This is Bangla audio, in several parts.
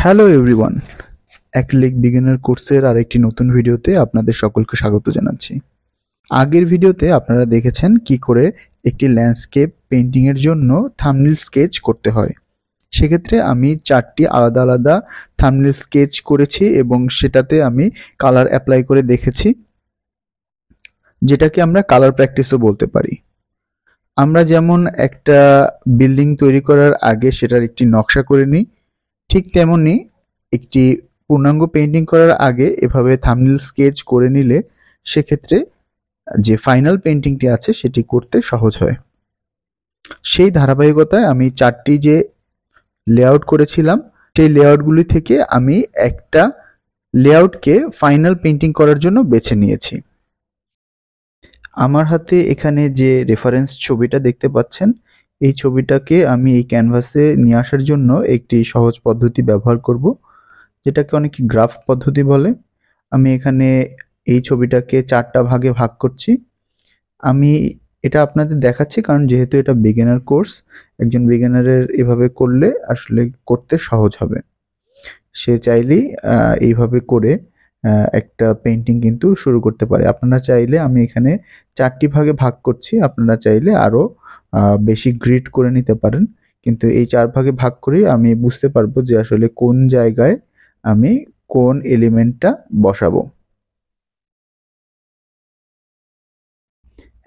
হ্যালো এভরিওয়ান, অ্যাক্রিলিক বিগিনার কোর্সের আরেকটি নতুন ভিডিওতে আপনাদের সকলকে স্বাগত জানাচ্ছি। আগের ভিডিওতে আপনারা দেখেছেন কি করে একটি ল্যান্ডস্কেপ পেইন্টিংয়ের জন্য থাম্বনেল স্কেচ করতে হয়। সেক্ষেত্রে আমি 4টি আলাদা আলাদা থাম্বনেল স্কেচ করেছি এবং সেটাতে আমি কালার অ্যাপ্লাই করে দেখেছি, যেটাকে আমরা কালার প্র্যাকটিসও বলতে পারি। আমরা যেমন একটা বিল্ডিং তৈরি করার আগে সেটার একটি নকশা করে নিই, ঠিক তেমনি একটি পূর্ণাঙ্গ পেইন্টিং করার আগে এভাবে থাম্বনেল স্কেচ করে নিলে সেক্ষেত্রে যে ফাইনাল পেইন্টিংটি আছে সেটি করতে সহজ হয়। সেই ধারাবাহিকতায় আমি 4টি যে লেআউট করেছিলাম সেই লেআউটগুলি থেকে আমি একটা লেআউটকে ফাইনাল পেইন্টিং করার জন্য বেছে নিয়েছি। আমার হাতে এখানে যে রেফারেন্স ছবিটা দেখতে পাচ্ছেন, এই ছবিটাকে আমি এই ক্যানভাসে নিয়ে আসার জন্য একটি সহজ পদ্ধতি ব্যবহার করব, যেটাকে অনেকে গ্রাফ পদ্ধতি বলে। আমি এখানে এই ছবিটাকে 4টা ভাগে ভাগ করছি। আমি এটা আপনাদের দেখাচ্ছি কারণ যেহেতু এটা বিগিনার কোর্স, একজন বিগিনারের এভাবে করলে আসলে করতে সহজ হবে। সে চাইলেই এইভাবে করে একটা পেইন্টিং কিন্তু শুরু করতে পারে। আপনারা চাইলে, আমি এখানে 4টি ভাগে ভাগ করছি, আপনারা চাইলে আরও বেশি গ্রিড করে নিতে পারেন, কিন্তু এই 4 ভাগে ভাগ করেই আমি বুঝতে পারবো যে আসলে কোন জায়গায় আমি কোন এলিমেন্টটা বসাবো।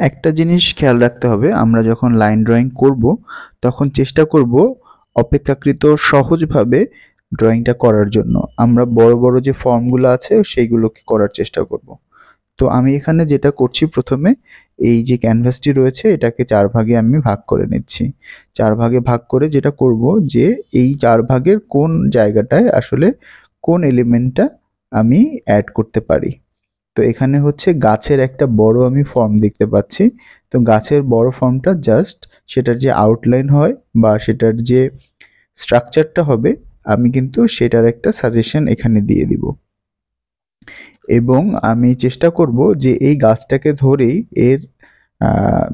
একটা জিনিস খেয়াল রাখতে হবে, আমরা যখন লাইন ড্রয়িং করব তখন চেষ্টা করব অপেক্ষাকৃত সহজভাবে ড্রয়িংটা করার জন্য। আমরা বড় বড় যে ফর্মগুলো আছে সেইগুলোকে করার চেষ্টা করব। তো আমি এখানে যেটা করছি, প্রথমে এই যে ক্যানভাসটি রয়েছে এটাকে 4 ভাগে আমি ভাগ করে নিচ্ছি। 4 ভাগে ভাগ করে যেটা করব যে এই 4 ভাগের কোন জায়গাটায় আসলে কোন এলিমেন্টটা আমি অ্যাড করতে পারি। তো এখানে হচ্ছে গাছের একটা বড় আমি ফর্ম দেখতে পাচ্ছি। তো গাছের বড় ফর্মটা জাস্ট সেটার যে আউটলাইন হয় বা সেটার যে স্ট্রাকচারটা হবে, আমি কিন্তু সেটার একটা সাজেশন এখানে দিয়ে দিব এবং আমি চেষ্টা করব যে এই গাছটাকে ধরেই এর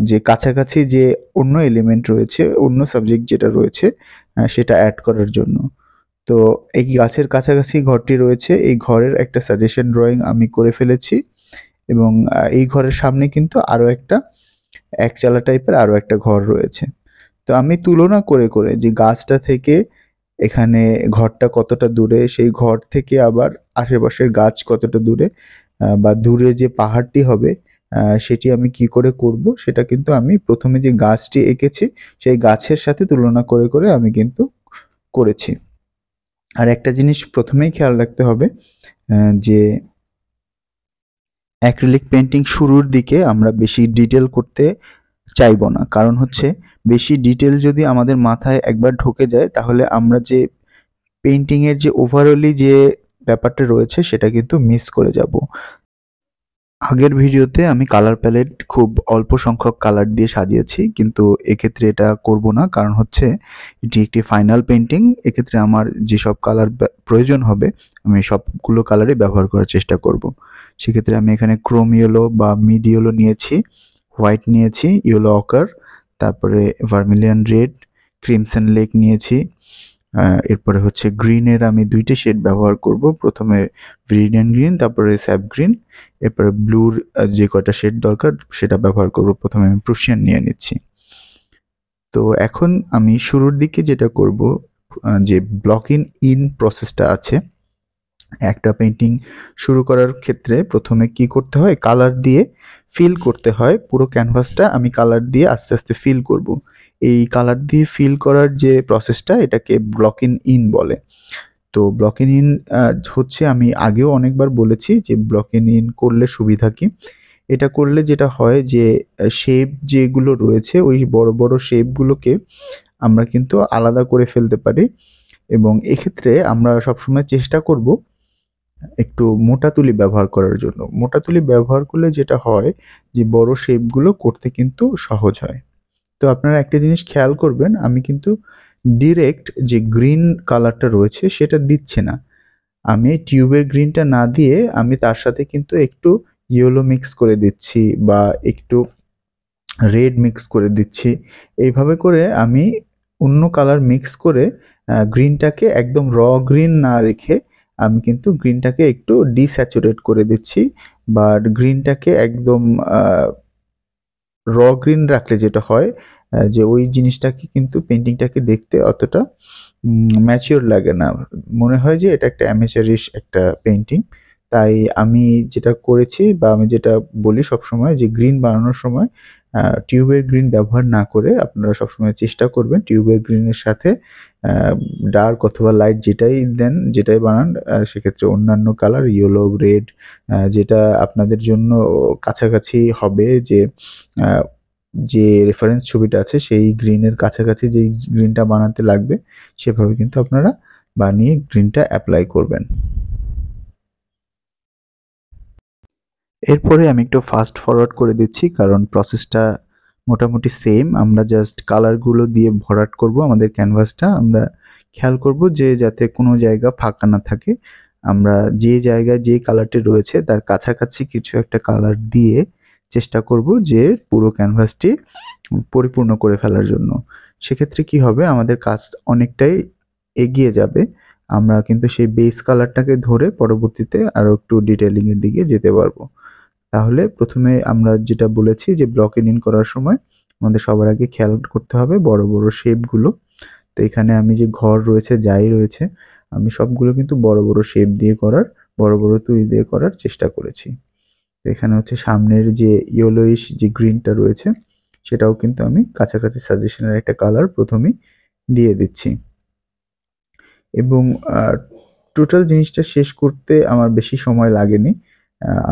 যে কাছাকাছি যে অন্য এলিমেন্ট রয়েছে, অন্য সাবজেক্ট যেটা রয়েছে সেটা অ্যাড করার জন্য। তো এই গাছের কাছাকাছি ঘরটি রয়েছে, এই ঘরের একটা সাজেশন ড্রয়িং আমি করে ফেলেছি এবং এই ঘরের সামনে কিন্তু আরও একটা একচালা টাইপের আরও একটা ঘর রয়েছে। তো আমি তুলনা করে করে যে গাছটা থেকে এখানে ঘরটা কতটা দূরে, সেই ঘর থেকে আবার আশেপাশের গাছ কতটা দূরে, বা দূরে যে পাহাড়টি হবে সেটি আমি কি করে করব সেটা কিন্তু আমি প্রথমে যে গাছটি এঁকেছি সেই গাছের সাথে তুলনা করে করে আমি কিন্তু করেছি। আর একটা জিনিস প্রথমেই খেয়াল রাখতে হবে যে অ্যাক্রিলিক পেইন্টিং শুরুর দিকে আমরা বেশি ডিটেল করতে চাইবো না, কারণ হচ্ছে বেশি ডিটেল যদি আমাদের মাথায় একবার ঢুকে যায় তাহলে আমরা যে পেইন্টিংয়ের যে ওভারঅলি যে ব্যাপারটা রয়েছে সেটা কিন্তু মিস করে যাব। আগের ভিডিওতে আমি কালার প্যালেট খুব অল্প সংখ্যক কালার দিয়ে সাজিয়েছি, কিন্তু এক্ষেত্রে এটা করব না, কারণ হচ্ছে এটি একটি ফাইনাল পেইন্টিং। এক্ষেত্রে আমার যেসব কালার প্রয়োজন হবে আমি সবগুলো কালারই ব্যবহার করার চেষ্টা করব। সেক্ষেত্রে আমি এখানে ক্রোম ইয়েলো বা মিড ইয়েলো নিয়েছি, হোয়াইট নিয়েছি, ইয়েলো অকার, তারপরে ভার্মিলিয়ন রেড, ক্রিমসন লেক নিয়েছি। এরপরে হচ্ছে গ্রিনের আমি 2টি শেড ব্যবহার করব, প্রথমে ভিরিডিয়ান গ্রিন, তারপরে স্যাপ গ্রিন, এরপরে ব্লুর যে কয়টা শেড দরকার সেটা ব্যবহার করব। প্রথমে আমি প্রুশিয়ান নিয়ে নিচ্ছি। তো এখন আমি শুরুর দিকে যেটা করব, যে ব্লকিং ইন প্রসেসটা আছে, একটা পেইন্টিং শুরু করার ক্ষেত্রে প্রথমে কি করতে হয়, কালার দিয়ে ফিল করতে হয়। পুরো ক্যানভাসটা আমি কালার দিয়ে আস্তে আস্তে ফিল করব। এই কালার দিয়ে ফিল করার যে প্রসেসটা এটাকে ব্লকিং ইন বলে। তো ব্লকিং ইন হচ্ছে, আমি আগেও অনেকবার বলেছি যে ব্লকিং ইন করলে সুবিধা কি। এটা করলে যেটা হয় যে শেপ যেগুলো রয়েছে ওই বড় বড় শেপগুলোকে আমরা কিন্তু আলাদা করে ফেলতে পারি এবং এক্ষেত্রে আমরা সবসময় চেষ্টা করব একটু মোটা তুলি ব্যবহার করার জন্য। মোটা তুলি ব্যবহার করলে যেটা হয় যে বড় শেপগুলো করতে কিন্তু সহজ হয়। তো আপনারা একটা জিনিস খেয়াল করবেন, আমি কিন্তু ডিরেক্ট যে গ্রিন কালারটা রয়েছে সেটা দিচ্ছি না। আমি টিউবের গ্রিনটা না দিয়ে আমি তার সাথে কিন্তু একটু ইয়েলো মিক্স করে দিচ্ছি বা একটু রেড মিক্স করে দিচ্ছি। এইভাবে করে আমি অন্য কালার মিক্স করে গ্রিনটাকে একদম র গ্রিন না রেখে আমি কিন্তু গ্রিনটাকে একটু ডিস্যাচুরেট করে দিচ্ছি, বাট গ্রিনটাকে একদম র গ্রিন রাখলে যেটা হয় যে ওই জিনিসটাকে কিন্তু পেইন্টিংটাকে দেখতে অতটা ম্যাচিওর লাগে না, মনে হয় যে এটা একটা অ্যামেচারিশ একটা পেইন্টিং। তাই আমি যেটা করেছি বা আমি যেটা বলি সবসময় যে গ্রিন বানানোর সময় টিউবের গ্রিন ব্যবহার না করে আপনারা সবসময় চেষ্টা করবেন টিউবের গ্রিনের সাথে ডার্ক অথবা লাইট যেটাই দেন, যেটাই বানান, সেক্ষেত্রে অন্যান্য কালার ইয়েলো, রেড, যেটা আপনাদের জন্য কাছাকাছি হবে, যে রেফারেন্স ছবিটা আছে সেই গ্রিনের কাছাকাছি যেই গ্রিনটা বানাতে লাগবে সেভাবে কিন্তু আপনারা বানিয়ে গ্রিনটা অ্যাপ্লাই করবেন। এরপরে আমি একটু ফাস্ট ফরওয়ার্ড করে দিচ্ছি কারণ প্রসেসটা মোটামুটি সেম। আমরা জাস্ট কালারগুলো দিয়ে ভরাট করব আমাদের ক্যানভাসটা। আমরা খেয়াল করব যে যাতে কোনো জায়গা ফাঁকা না থাকে। আমরা যে জায়গায় যে কালারটি রয়েছে তার কাছাকাছি কিছু একটা কালার দিয়ে চেষ্টা করব যে পুরো ক্যানভাসটি পরিপূর্ণ করে ফেলার জন্য। সেক্ষেত্রে কি হবে, আমাদের কাজ অনেকটাই এগিয়ে যাবে। আমরা কিন্তু সেই বেস কালারটাকে ধরে পরবর্তীতে আরও একটু ডিটেইলিংয়ের দিকে যেতে পারবো। তাহলে প্রথমে আমরা যেটা বলেছি যে ব্লক ইন করার সময় আমাদের সবার আগে খেয়াল করতে হবে বড় বড় শেপগুলো। তো এখানে আমি যে ঘর রয়েছে যাই রয়েছে আমি সবগুলো কিন্তু বড় বড় শেপ দিয়ে করার, বড় বড় তুলি দিয়ে করার চেষ্টা করেছি। তো এখানে হচ্ছে সামনের যে ইয়েলোইশ যে গ্রিনটা রয়েছে সেটাও কিন্তু আমি কাছাকাছি সাজেশনের একটা কালার প্রথমেই দিয়ে দিচ্ছি। এবং টোটাল জিনিসটা শেষ করতে আমার বেশি সময় লাগেনি।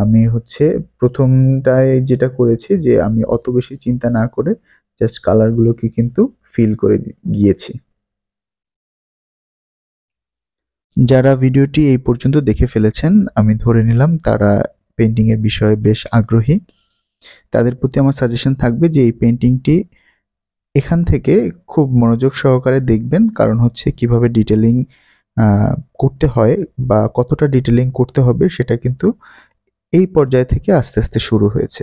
আমি হচ্ছে প্রথমটায় যেটা করেছি যে আমি অত বেশি চিন্তা না করে জাস্ট কালারগুলোকে কিন্তু ফিল করে গিয়েছি। যারা ভিডিওটি এই পর্যন্ত দেখে ফেলেছেন আমি ধরে নিলাম তারা পেইন্টিংয়ের বিষয়ে বেশ আগ্রহী। তাদের প্রতি আমার সাজেশন থাকবে যে এই পেইন্টিংটি এখান থেকে খুব মনোযোগ সহকারে দেখবেন, কারণ হচ্ছে কিভাবে ডিটেলিং করতে হয় বা কতটা ডিটেলিং করতে হবে সেটা কিন্তু এই পর্যায় থেকে আস্তে আস্তে শুরু হয়েছে।